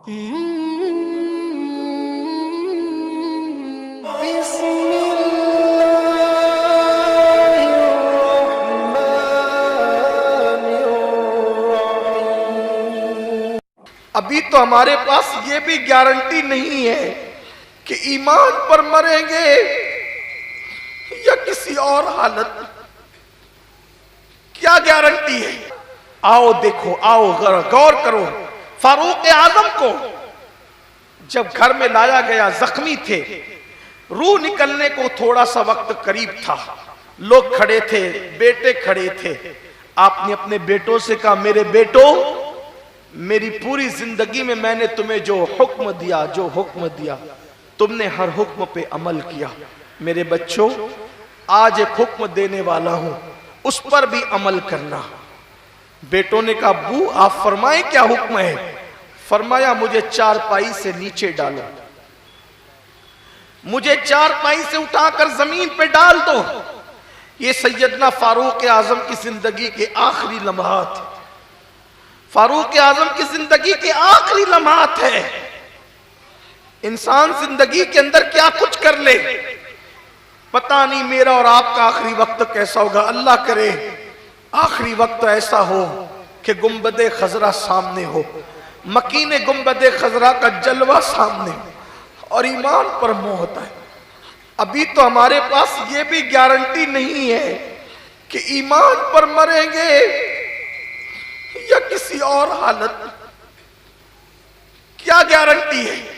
ابھی تو ہمارے پاس یہ بھی گارنٹی نہیں ہے کہ ایمان پر مریں گے یا کسی اور حالت. کیا گارنٹی ہے؟ آؤ دیکھو، آؤ غور کرو. فاروق اعظم کو جب گھر میں لایا گیا، زخمی تھے، روح نکلنے کو تھوڑا سا وقت قریب تھا، لوگ کھڑے تھے، بیٹے کھڑے تھے. آپ نے اپنے بیٹوں سے کہا، میرے بیٹو، میری پوری زندگی میں نے تمہیں جو حکم دیا تم نے ہر حکم پہ عمل کیا. میرے بچوں، آج ایک حکم دینے والا ہوں، اس پر بھی عمل کرنا. بیٹوں نے کہا، ابو آپ فرمائیں کیا حکم ہے؟ فرمایا، مجھے چارپائی سے نیچے ڈالو، مجھے چارپائی سے اٹھا کر زمین پہ ڈال دو. یہ سیدنا فاروق اعظم کی زندگی کے آخری لمحات، فاروق اعظم کی زندگی کے آخری لمحات ہے. انسان زندگی کے اندر کیا کچھ کر لے، پتہ نہیں میرا اور آپ کا آخری وقت کیسا ہوگا. اللہ کرے آخری وقت ایسا ہو کہ گنبد خضرا سامنے ہو، مکین گنبد خضرا کا جلوہ سامنے ہو اور ایمان پر موت ہے. ابھی تو ہمارے پاس یہ بھی گارنٹی نہیں ہے کہ ایمان پر مریں گے یا کسی اور حالت. کیا گارنٹی ہے؟